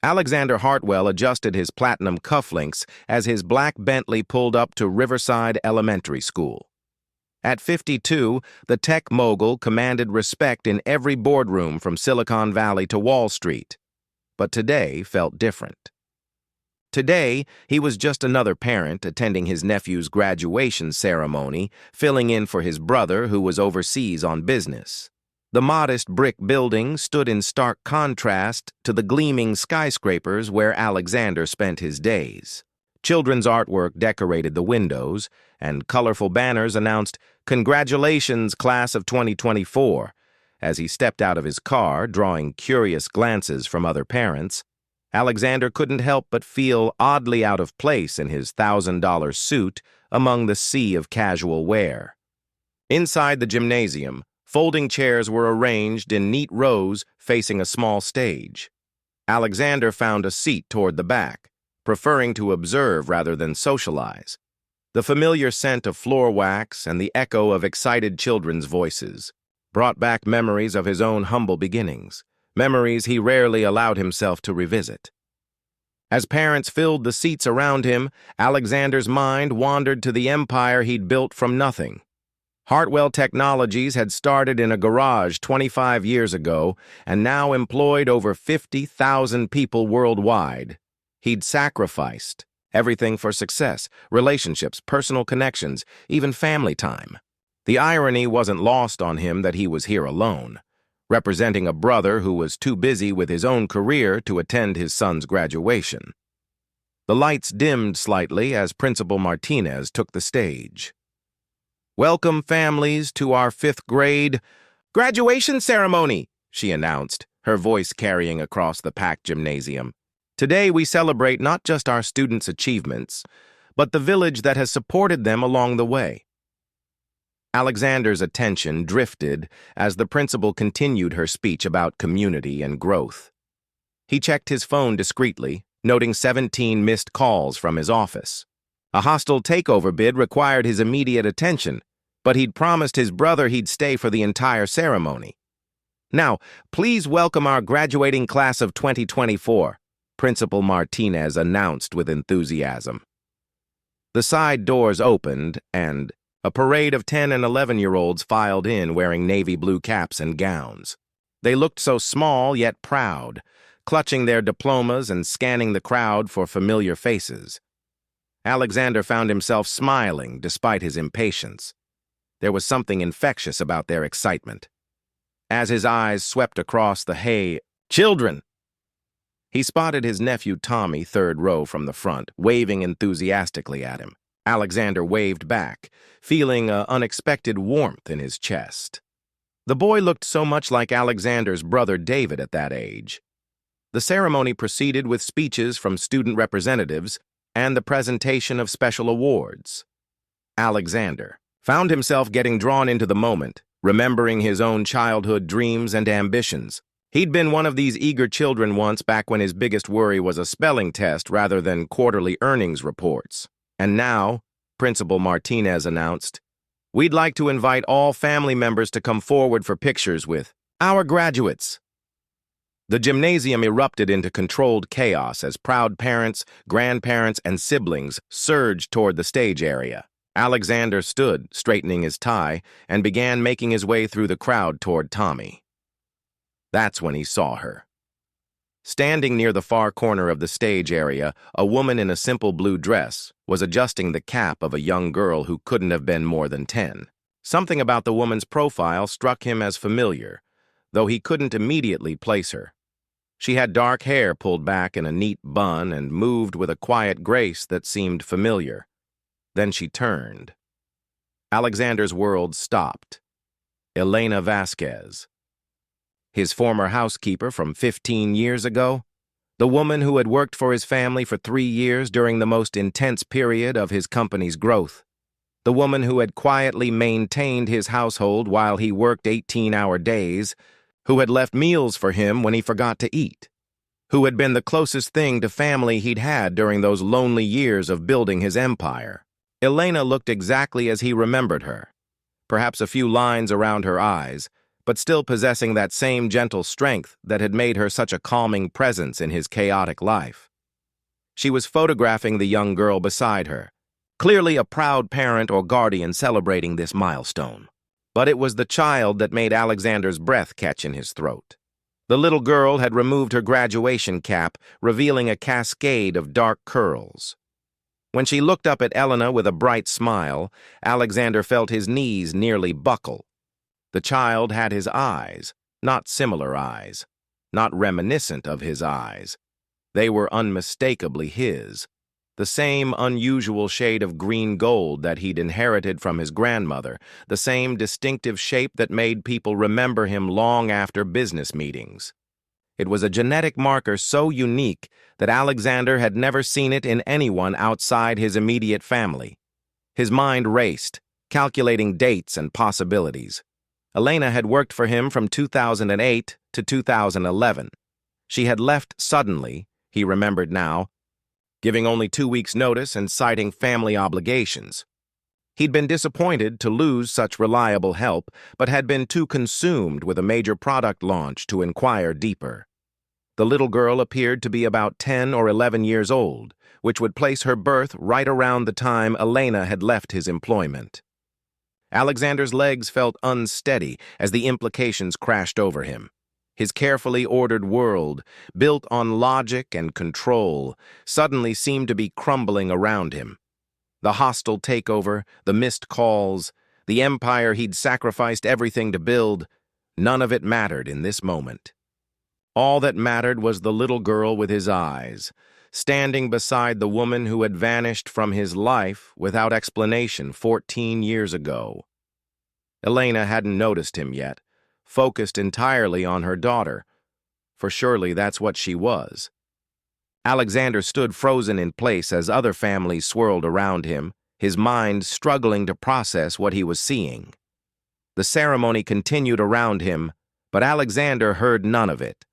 Alexander Hartwell adjusted his platinum cufflinks as his black Bentley pulled up to Riverside Elementary School. At 52, the tech mogul commanded respect in every boardroom from Silicon Valley to Wall Street. But today felt different. Today, he was just another parent attending his nephew's graduation ceremony, filling in for his brother who was overseas on business. The modest brick building stood in stark contrast to the gleaming skyscrapers where Alexander spent his days. Children's artwork decorated the windows, and colorful banners announced, "Congratulations, Class of 2024." As he stepped out of his car, drawing curious glances from other parents, Alexander couldn't help but feel oddly out of place in his $1,000 suit among the sea of casual wear. Inside the gymnasium, folding chairs were arranged in neat rows facing a small stage. Alexander found a seat toward the back, preferring to observe rather than socialize. The familiar scent of floor wax and the echo of excited children's voices brought back memories of his own humble beginnings, memories he rarely allowed himself to revisit. As parents filled the seats around him, Alexander's mind wandered to the empire he'd built from nothing. Hartwell Technologies had started in a garage 25 years ago and now employed over 50,000 people worldwide. He'd sacrificed everything for success, relationships, personal connections, even family time. The irony wasn't lost on him that he was here alone, representing a brother who was too busy with his own career to attend his son's graduation. The lights dimmed slightly as Principal Martinez took the stage. "Welcome, families, to our 5th grade graduation ceremony," she announced, her voice carrying across the packed gymnasium. "Today we celebrate not just our students' achievements, but the village that has supported them along the way." Alexander's attention drifted as the principal continued her speech about community and growth. He checked his phone discreetly, noting 17 missed calls from his office. A hostile takeover bid required his immediate attention, but he'd promised his brother he'd stay for the entire ceremony. "Now, please welcome our graduating class of 2024, Principal Martinez announced with enthusiasm. The side doors opened, and a parade of 10- and 11-year-olds filed in wearing navy blue caps and gowns. They looked so small yet proud, clutching their diplomas and scanning the crowd for familiar faces. Alexander found himself smiling despite his impatience. There was something infectious about their excitement. As his eyes swept across the "Hey, children!" he spotted his nephew Tommy, 3rd row from the front, waving enthusiastically at him. Alexander waved back, feeling an unexpected warmth in his chest. The boy looked so much like Alexander's brother David at that age. The ceremony proceeded with speeches from student representatives and the presentation of special awards. Alexander found himself getting drawn into the moment, remembering his own childhood dreams and ambitions. He'd been one of these eager children once, back when his biggest worry was a spelling test rather than quarterly earnings reports. And now, Principal Martinez announced, "We'd like to invite all family members to come forward for pictures with our graduates." The gymnasium erupted into controlled chaos as proud parents, grandparents, and siblings surged toward the stage area. Alexander stood, straightening his tie, and began making his way through the crowd toward Tommy. That's when he saw her. Standing near the far corner of the stage area, a woman in a simple blue dress was adjusting the cap of a young girl who couldn't have been more than 10. Something about the woman's profile struck him as familiar, though he couldn't immediately place her. She had dark hair pulled back in a neat bun and moved with a quiet grace that seemed familiar. Then she turned. Alexander's world stopped. Elena Vasquez. His former housekeeper from 15 years ago, the woman who had worked for his family for 3 years during the most intense period of his company's growth, the woman who had quietly maintained his household while he worked 18-hour days, who had left meals for him when he forgot to eat, who had been the closest thing to family he'd had during those lonely years of building his empire. Elena looked exactly as he remembered her, perhaps a few lines around her eyes, but still possessing that same gentle strength that had made her such a calming presence in his chaotic life. She was photographing the young girl beside her, clearly a proud parent or guardian celebrating this milestone. But it was the child that made Alexander's breath catch in his throat. The little girl had removed her graduation cap, revealing a cascade of dark curls. When she looked up at Elena with a bright smile, Alexander felt his knees nearly buckle. The child had his eyes, not similar eyes, not reminiscent of his eyes. They were unmistakably his, the same unusual shade of green gold that he'd inherited from his grandmother, the same distinctive shape that made people remember him long after business meetings. It was a genetic marker so unique that Alexander had never seen it in anyone outside his immediate family. His mind raced, calculating dates and possibilities. Elena had worked for him from 2008 to 2011. She had left suddenly, he remembered now, giving only 2 weeks' notice and citing family obligations. He'd been disappointed to lose such reliable help, but had been too consumed with a major product launch to inquire deeper. The little girl appeared to be about 10 or 11 years old, which would place her birth right around the time Elena had left his employment. Alexander's legs felt unsteady as the implications crashed over him. His carefully ordered world, built on logic and control, suddenly seemed to be crumbling around him. The hostile takeover, the missed calls, the empire he'd sacrificed everything to build, none of it mattered in this moment. All that mattered was the little girl with his eyes, standing beside the woman who had vanished from his life without explanation 14 years ago. Elena hadn't noticed him yet, focused entirely on her daughter, for surely that's what she was. Alexander stood frozen in place as other families swirled around him, his mind struggling to process what he was seeing. The ceremony continued around him, but Alexander heard none of it.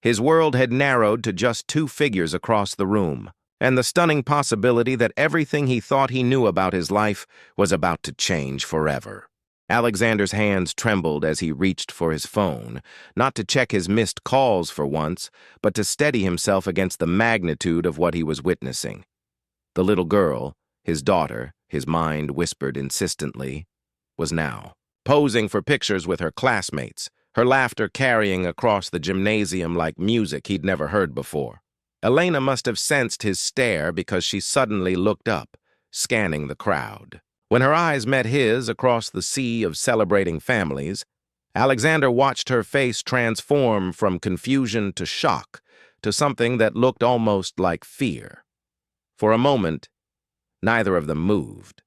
His world had narrowed to just 2 figures across the room, and the stunning possibility that everything he thought he knew about his life was about to change forever. Alexander's hands trembled as he reached for his phone, not to check his missed calls for once, but to steady himself against the magnitude of what he was witnessing. The little girl, his daughter, his mind whispered insistently, was now posing for pictures with her classmates, her laughter carrying across the gymnasium like music he'd never heard before. Elena must have sensed his stare because she suddenly looked up, scanning the crowd. When her eyes met his across the sea of celebrating families, Alexander watched her face transform from confusion to shock to something that looked almost like fear. For a moment, neither of them moved.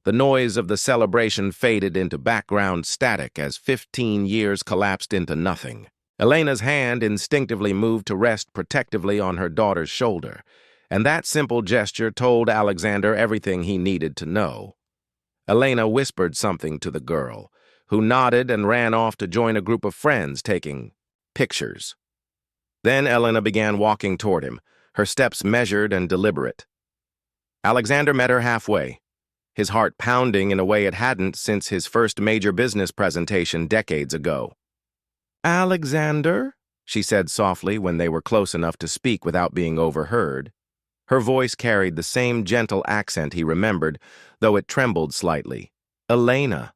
The noise of the celebration faded into background static as 15 years collapsed into nothing. Elena's hand instinctively moved to rest protectively on her daughter's shoulder, and that simple gesture told Alexander everything he needed to know. Elena whispered something to the girl, who nodded and ran off to join a group of friends taking pictures. Then Elena began walking toward him, her steps measured and deliberate. Alexander met her halfway, his heart pounding in a way it hadn't since his first major business presentation decades ago. "Alexander," she said softly when they were close enough to speak without being overheard. Her voice carried the same gentle accent he remembered, though it trembled slightly. "Elena."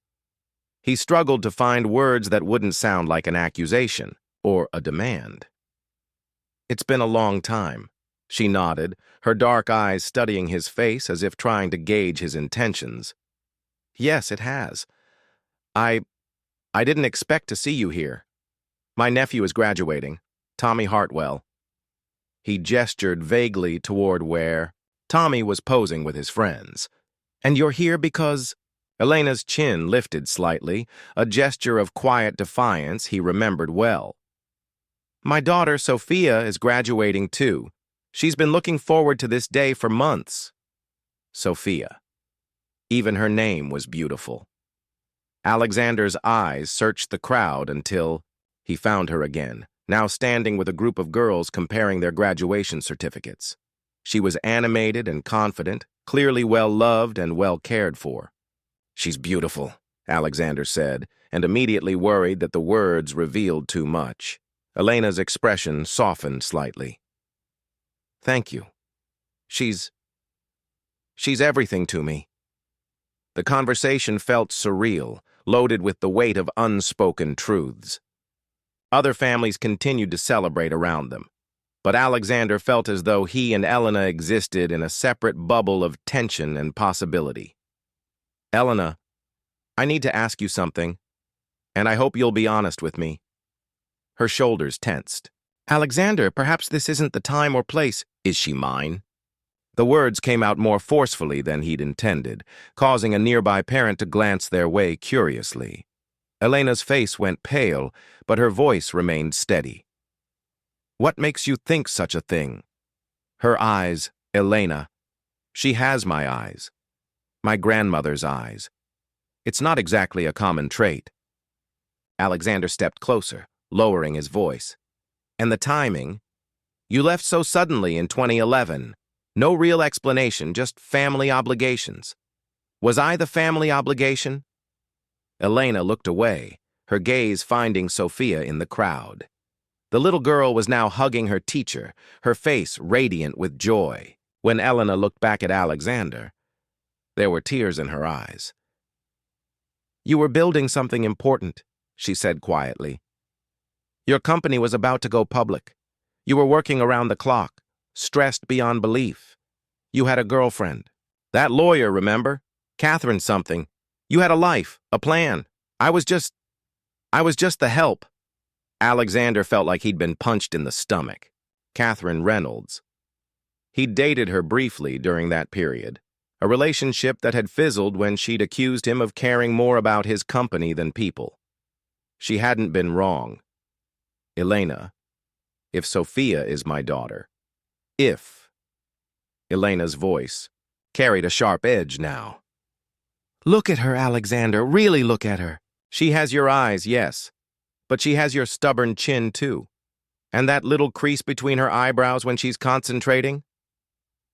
He struggled to find words that wouldn't sound like an accusation or a demand. "It's been a long time," she nodded, her dark eyes studying his face as if trying to gauge his intentions. "Yes, it has. I didn't expect to see you here. My nephew is graduating, Tommy Hartwell." He gestured vaguely toward where Tommy was posing with his friends. "And you're here because—" Elena's chin lifted slightly, a gesture of quiet defiance he remembered well. "My daughter, Sophia, is graduating too. She's been looking forward to this day for months." Sophia. Even her name was beautiful. Alexander's eyes searched the crowd until he found her again, now standing with a group of girls comparing their graduation certificates. She was animated and confident, clearly well-loved and well cared for. "She's beautiful," Alexander said, and immediately worried that the words revealed too much. Elena's expression softened slightly. Thank you. She's everything to me. The conversation felt surreal, loaded with the weight of unspoken truths. Other families continued to celebrate around them, but Alexander felt as though he and Elena existed in a separate bubble of tension and possibility. Elena, I need to ask you something, and I hope you'll be honest with me. Her shoulders tensed. Alexander, perhaps this isn't the time or place. Is she mine? The words came out more forcefully than he'd intended, causing a nearby parent to glance their way curiously. Elena's face went pale, but her voice remained steady. What makes you think such a thing? Her eyes, Elena. She has my eyes. My grandmother's eyes. It's not exactly a common trait. Alexander stepped closer, lowering his voice. And the timing? You left so suddenly in 2011. No real explanation, just family obligations. Was I the family obligation? Elena looked away, her gaze finding Sophia in the crowd. The little girl was now hugging her teacher, her face radiant with joy. When Elena looked back at Alexander, there were tears in her eyes. You were building something important, she said quietly. Your company was about to go public. You were working around the clock, stressed beyond belief. You had a girlfriend. That lawyer, remember? Catherine something. You had a life, a plan. I was just the help. Alexander felt like he'd been punched in the stomach. Catherine Reynolds. He'd dated her briefly during that period, a relationship that had fizzled when she'd accused him of caring more about his company than people. She hadn't been wrong. Elena, if Sophia is my daughter, if. Elena's voice carried a sharp edge now. Look at her, Alexander, really look at her. She has your eyes, yes, but she has your stubborn chin too. And that little crease between her eyebrows when she's concentrating?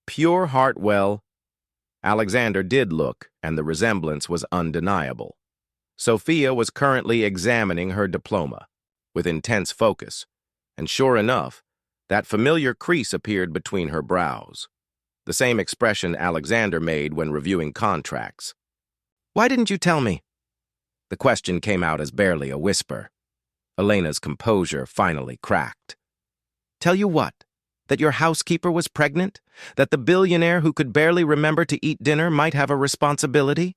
Pure Hartwell. Alexander did look, and the resemblance was undeniable. Sophia was currently examining her diploma, with intense focus, and sure enough, that familiar crease appeared between her brows. The same expression Alexander made when reviewing contracts. Why didn't you tell me? The question came out as barely a whisper. Elena's composure finally cracked. Tell you what? That your housekeeper was pregnant? That the billionaire who could barely remember to eat dinner might have a responsibility?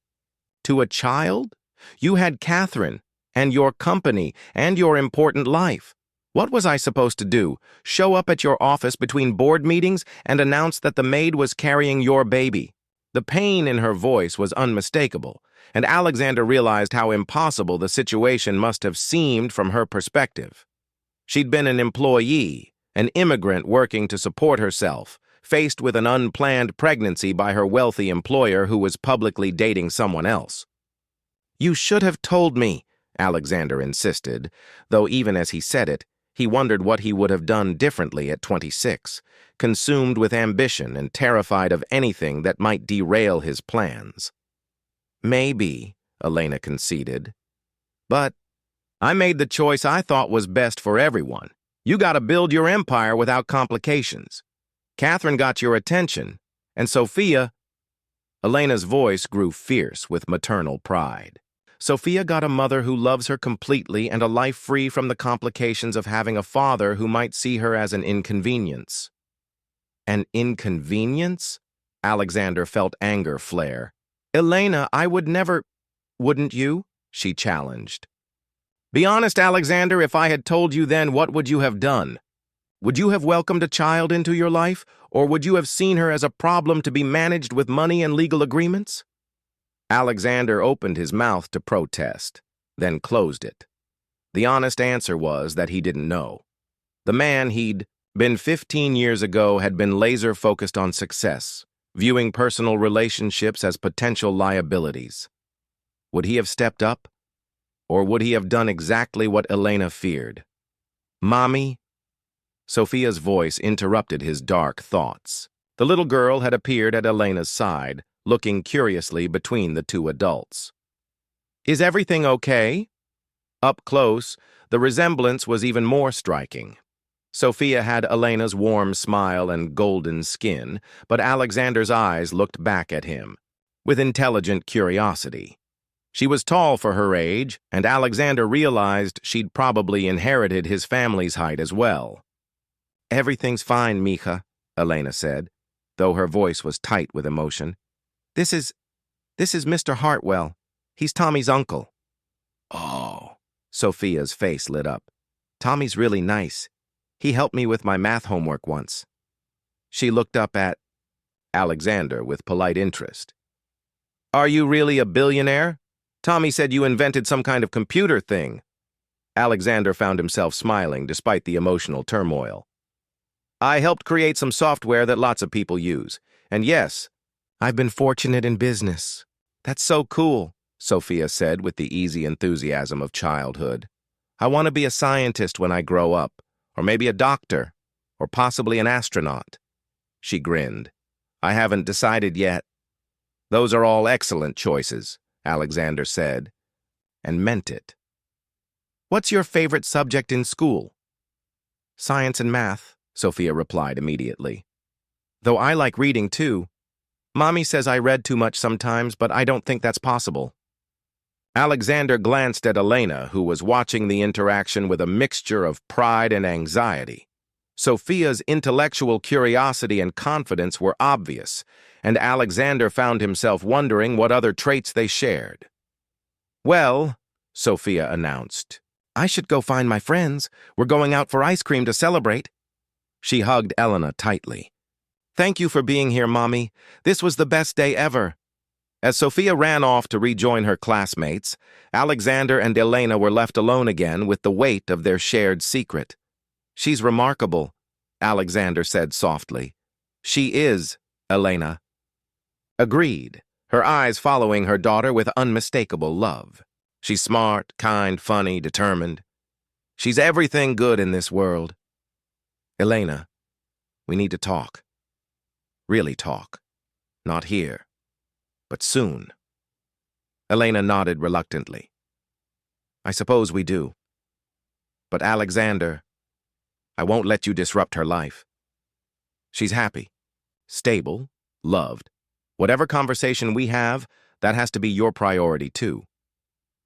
To a child? You had Catherine, and your company, and your important life. What was I supposed to do? Show up at your office between board meetings and announce that the maid was carrying your baby? The pain in her voice was unmistakable, and Alexander realized how impossible the situation must have seemed from her perspective. She'd been an employee, an immigrant working to support herself, faced with an unplanned pregnancy by her wealthy employer who was publicly dating someone else. You should have told me, Alexander insisted, though even as he said it, he wondered what he would have done differently at 26, consumed with ambition and terrified of anything that might derail his plans. Maybe, Elena conceded. But I made the choice I thought was best for everyone. You gotta build your empire without complications. Catherine got your attention, and Sophia... Elena's voice grew fierce with maternal pride. Sophia got a mother who loves her completely and a life free from the complications of having a father who might see her as an inconvenience. An inconvenience? Alexander felt anger flare. Elena, I would never... Wouldn't you? She challenged. Be honest, Alexander, if I had told you then, what would you have done? Would you have welcomed a child into your life, or would you have seen her as a problem to be managed with money and legal agreements? Alexander opened his mouth to protest, then closed it. The honest answer was that he didn't know. The man he'd been 15 years ago had been laser-focused on success, viewing personal relationships as potential liabilities. Would he have stepped up? Or would he have done exactly what Elena feared? Mommy? Sophia's voice interrupted his dark thoughts. The little girl had appeared at Elena's side, looking curiously between the two adults. Is everything okay? Up close, the resemblance was even more striking. Sophia had Elena's warm smile and golden skin, but Alexander's eyes looked back at him, with intelligent curiosity. She was tall for her age, and Alexander realized she'd probably inherited his family's height as well. "Everything's fine, Mija," Elena said, though her voice was tight with emotion. This is Mr. Hartwell. He's Tommy's uncle." "Oh." Sophia's face lit up. "Tommy's really nice. He helped me with my math homework once." She looked up at Alexander with polite interest. "Are you really a billionaire? Tommy said you invented some kind of computer thing." Alexander found himself smiling despite the emotional turmoil. "I helped create some software that lots of people use. And yes, I've been fortunate in business." "That's so cool," Sophia said with the easy enthusiasm of childhood. "I want to be a scientist when I grow up, or maybe a doctor, or possibly an astronaut." She grinned. "I haven't decided yet." "Those are all excellent choices," Alexander said, and meant it. "What's your favorite subject in school?" "Science and math," Sophia replied immediately. "Though I like reading too. Mommy says I read too much sometimes, but I don't think that's possible." Alexander glanced at Elena, who was watching the interaction with a mixture of pride and anxiety. Sophia's intellectual curiosity and confidence were obvious, and Alexander found himself wondering what other traits they shared. "Well," Sophia announced, "I should go find my friends. We're going out for ice cream to celebrate." She hugged Elena tightly. "Thank you for being here, Mommy. This was the best day ever." As Sophia ran off to rejoin her classmates, Alexander and Elena were left alone again with the weight of their shared secret. "She's remarkable," Alexander said softly. "She is, Elena." Agreed, her eyes following her daughter with unmistakable love. "She's smart, kind, funny, determined. She's everything good in this world. Elena, we need to talk. Really talk. Not here, but soon." Elena nodded reluctantly. "I suppose we do. But Alexander, I won't let you disrupt her life. She's happy, stable, loved. Whatever conversation we have, that has to be your priority too."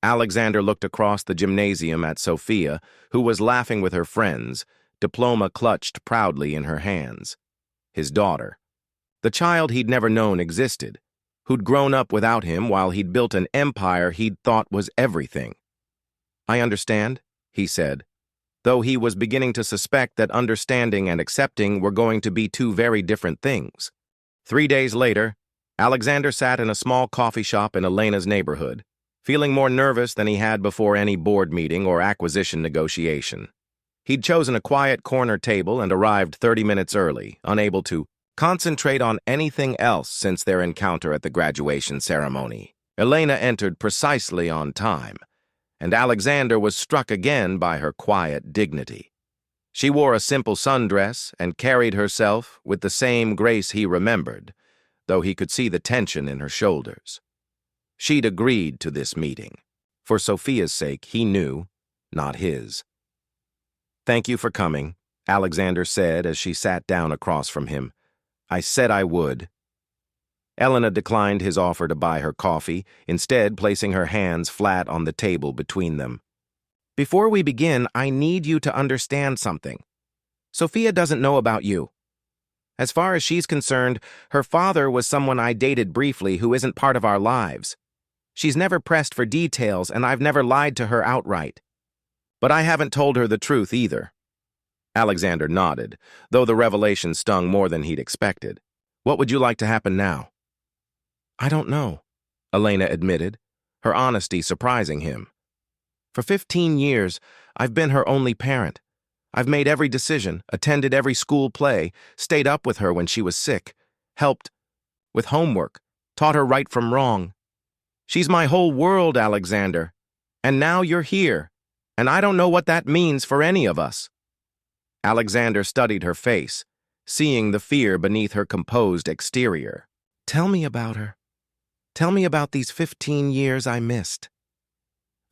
Alexander looked across the gymnasium at Sophia, who was laughing with her friends, diploma clutched proudly in her hands. His daughter. The child he'd never known existed, who'd grown up without him while he'd built an empire he'd thought was everything. "I understand," he said, though he was beginning to suspect that understanding and accepting were going to be two very different things. 3 days later, Alexander sat in a small coffee shop in Elena's neighborhood, feeling more nervous than he had before any board meeting or acquisition negotiation. He'd chosen a quiet corner table and arrived 30 minutes early, unable to concentrate on anything else since their encounter at the graduation ceremony. Elena entered precisely on time, and Alexander was struck again by her quiet dignity. She wore a simple sundress and carried herself with the same grace he remembered, though he could see the tension in her shoulders. She'd agreed to this meeting. For Sophia's sake, he knew, not his. "Thank you for coming," Alexander said as she sat down across from him. "I said I would." Elena declined his offer to buy her coffee, instead placing her hands flat on the table between them. "Before we begin, I need you to understand something. Sophia doesn't know about you. As far as she's concerned, her father was someone I dated briefly who isn't part of our lives. She's never pressed for details, and I've never lied to her outright. But I haven't told her the truth either." Alexander nodded, though the revelation stung more than he'd expected. "What would you like to happen now?" "I don't know," Elena admitted, her honesty surprising him. "For 15 years, I've been her only parent. I've made every decision, attended every school play, stayed up with her when she was sick, helped with homework, taught her right from wrong. She's my whole world, Alexander. And now you're here, and I don't know what that means for any of us." Alexander studied her face, seeing the fear beneath her composed exterior. "Tell me about her. Tell me about these 15 years I missed."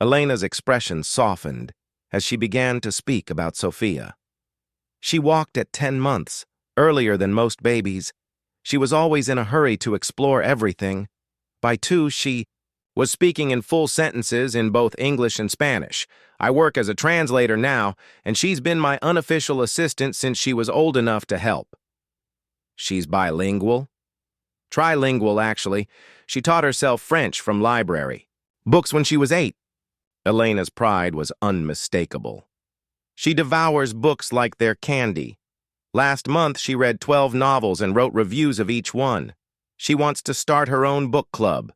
Elena's expression softened as she began to speak about Sophia. She walked at 10 months, earlier than most babies. She was always in a hurry to explore everything. By 2, she was speaking in full sentences in both English and Spanish. I work as a translator now, and she's been my unofficial assistant since she was old enough to help. She's bilingual? Trilingual, actually. She taught herself French from library. Books when she was 8. Elena's pride was unmistakable. She devours books like they're candy. Last month, she read 12 novels and wrote reviews of each one. She wants to start her own book club.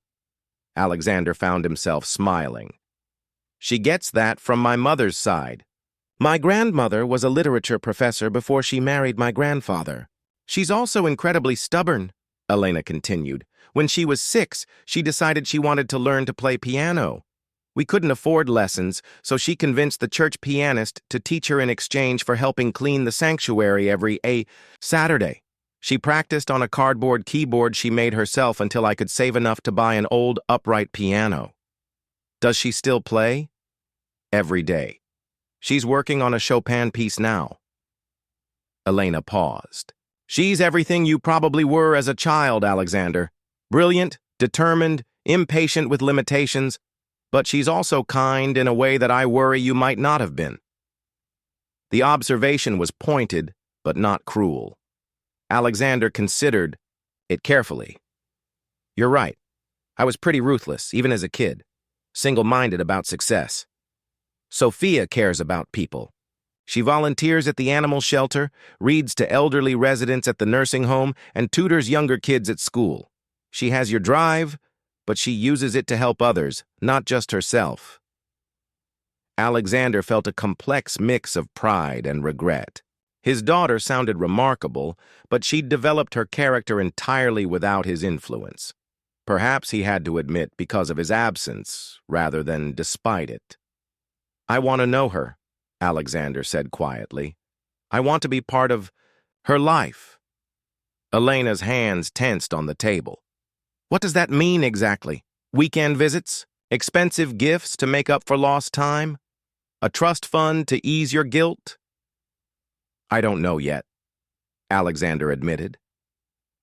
Alexander found himself smiling. She gets that from my mother's side. My grandmother was a literature professor before she married my grandfather. She's also incredibly stubborn, Elena continued. When she was 6, she decided she wanted to learn to play piano. We couldn't afford lessons, so she convinced the church pianist to teach her in exchange for helping clean the sanctuary every Saturday. She practiced on a cardboard keyboard she made herself until I could save enough to buy an old upright piano. Does she still play? Every day. She's working on a Chopin piece now. Elena paused. She's everything you probably were as a child, Alexander. Brilliant, determined, impatient with limitations, but she's also kind in a way that I worry you might not have been. The observation was pointed, but not cruel. Alexander considered it carefully. You're right. I was pretty ruthless, even as a kid, single-minded about success. Sophia cares about people. She volunteers at the animal shelter, reads to elderly residents at the nursing home, and tutors younger kids at school. She has your drive, but she uses it to help others, not just herself. Alexander felt a complex mix of pride and regret. His daughter sounded remarkable, but she'd developed her character entirely without his influence. Perhaps he had to admit because of his absence, rather than despite it. I want to know her, Alexander said quietly. I want to be part of her life. Elena's hands tensed on the table. What does that mean exactly? Weekend visits? Expensive gifts to make up for lost time? A trust fund to ease your guilt? I don't know yet, Alexander admitted.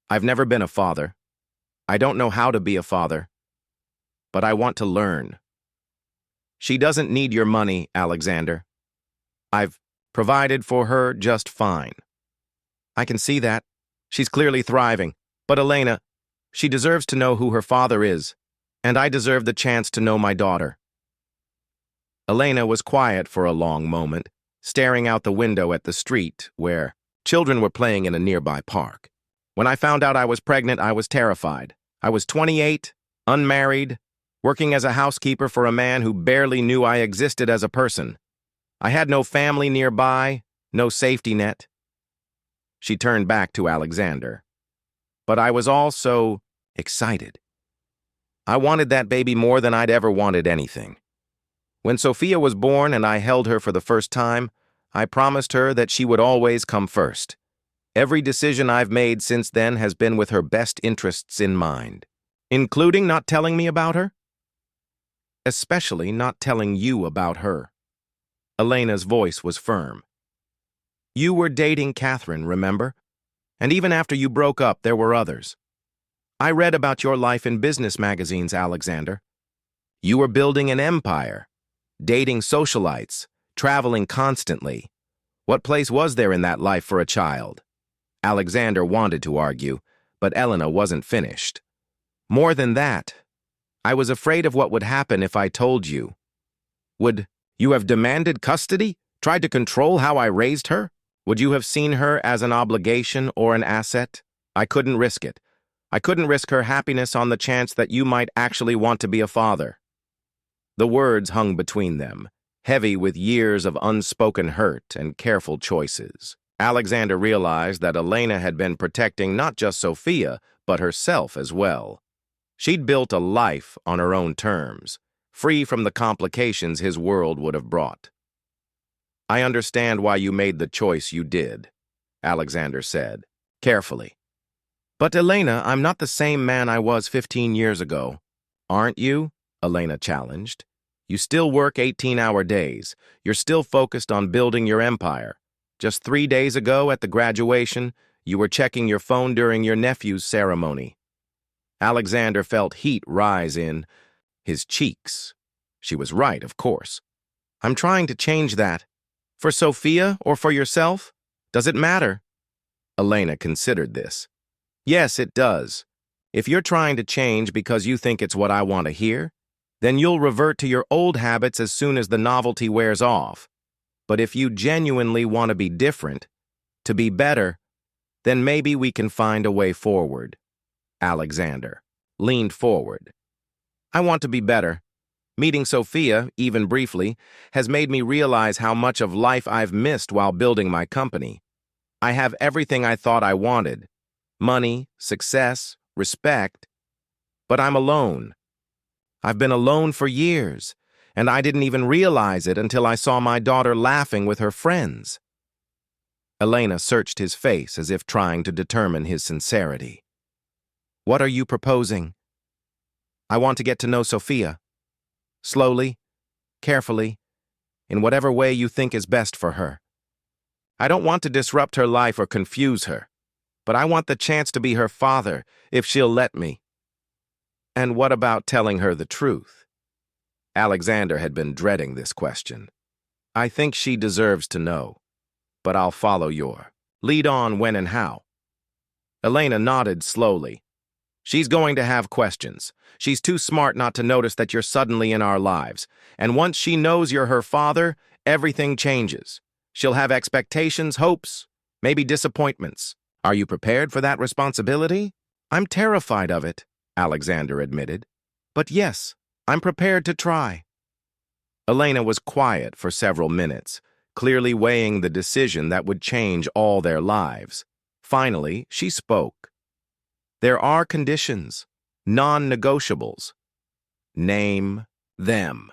I've never been a father. I don't know how to be a father. But I want to learn. She doesn't need your money, Alexander. I've provided for her just fine. I can see that. She's clearly thriving. But Elena, she deserves to know who her father is, and I deserve the chance to know my daughter. Elena was quiet for a long moment, staring out the window at the street where children were playing in a nearby park. When I found out I was pregnant, I was terrified. I was 28, unmarried, working as a housekeeper for a man who barely knew I existed as a person. I had no family nearby, no safety net. She turned back to Alexander. But I was also excited. I wanted that baby more than I'd ever wanted anything. When Sophia was born and I held her for the first time, I promised her that she would always come first. Every decision I've made since then has been with her best interests in mind, including not telling me about her, especially not telling you about her. Elena's voice was firm. You were dating Catherine, remember? And even after you broke up, there were others. I read about your life in business magazines, Alexander. You were building an empire, dating socialites, traveling constantly. What place was there in that life for a child? Alexander wanted to argue, but Elena wasn't finished. More than that, I was afraid of what would happen if I told you. Would you have demanded custody? Tried to control how I raised her? Would you have seen her as an obligation or an asset? I couldn't risk it. I couldn't risk her happiness on the chance that you might actually want to be a father. The words hung between them, heavy with years of unspoken hurt and careful choices. Alexander realized that Elena had been protecting not just Sophia, but herself as well. She'd built a life on her own terms, free from the complications his world would have brought. I understand why you made the choice you did, Alexander said, carefully. But Elena, I'm not the same man I was 15 years ago. Aren't you? Elena challenged. You still work 18-hour days. You're still focused on building your empire. Just 3 days ago at the graduation, you were checking your phone during your nephew's ceremony. Alexander felt heat rise in his cheeks. She was right, of course. I'm trying to change that. For Sophia or for yourself? Does it matter? Elena considered this. Yes, it does. If you're trying to change because you think it's what I want to hear, then you'll revert to your old habits as soon as the novelty wears off. But if you genuinely want to be different, to be better, then maybe we can find a way forward. Alexander leaned forward. I want to be better. Meeting Sophia, even briefly, has made me realize how much of life I've missed while building my company. I have everything I thought I wanted. Money, success, respect. But I'm alone. I've been alone for years, and I didn't even realize it until I saw my daughter laughing with her friends. Elena searched his face as if trying to determine his sincerity. What are you proposing? I want to get to know Sophia. Slowly, carefully, in whatever way you think is best for her. I don't want to disrupt her life or confuse her, but I want the chance to be her father, if she'll let me. And what about telling her the truth? Alexander had been dreading this question. I think she deserves to know, but I'll follow your lead on when and how. Elena nodded slowly. She's going to have questions. She's too smart not to notice that you're suddenly in our lives. And once she knows you're her father, everything changes. She'll have expectations, hopes, maybe disappointments. Are you prepared for that responsibility? I'm terrified of it, Alexander admitted. But yes, I'm prepared to try. Elena was quiet for several minutes, clearly weighing the decision that would change all their lives. Finally, she spoke. There are conditions, non-negotiables. Name them.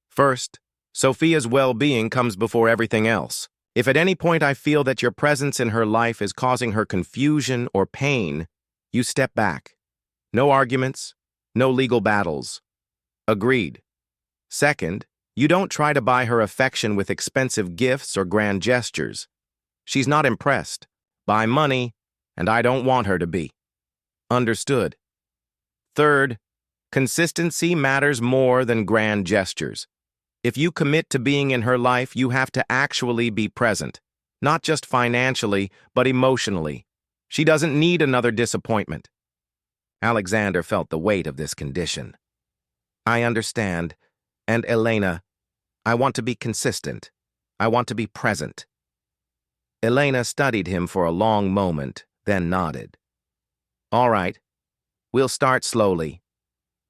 First, Sophia's well-being comes before everything else. If at any point I feel that your presence in her life is causing her confusion or pain, you step back. No arguments, no legal battles. Agreed. Second, you don't try to buy her affection with expensive gifts or grand gestures. She's not impressed by money, and I don't want her to be. Understood. Third, consistency matters more than grand gestures. If you commit to being in her life, you have to actually be present, not just financially, but emotionally. She doesn't need another disappointment. Alexander felt the weight of this condition. I understand, and Elena, I want to be consistent. I want to be present. Elena studied him for a long moment, then nodded. All right, we'll start slowly.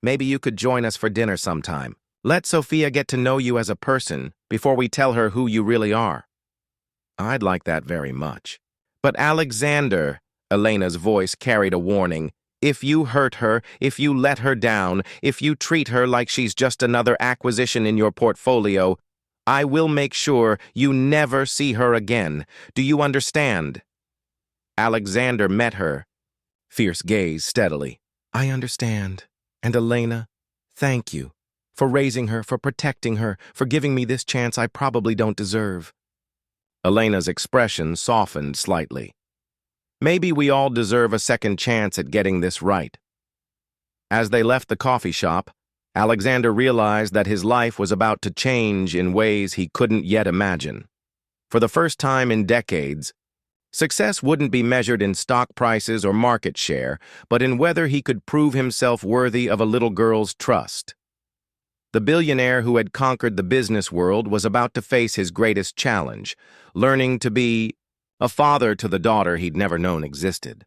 Maybe you could join us for dinner sometime. Let Sophia get to know you as a person before we tell her who you really are. I'd like that very much. But Alexander, Elena's voice carried a warning. If you hurt her, if you let her down, if you treat her like she's just another acquisition in your portfolio, I will make sure you never see her again. Do you understand? Alexander met her fierce gaze steadily. I understand. And Elena, thank you for raising her, for protecting her, for giving me this chance I probably don't deserve. Elena's expression softened slightly. Maybe we all deserve a second chance at getting this right. As they left the coffee shop, Alexander realized that his life was about to change in ways he couldn't yet imagine. For the first time in decades, success wouldn't be measured in stock prices or market share, but in whether he could prove himself worthy of a little girl's trust. The billionaire who had conquered the business world was about to face his greatest challenge, learning to be a father to the daughter he'd never known existed.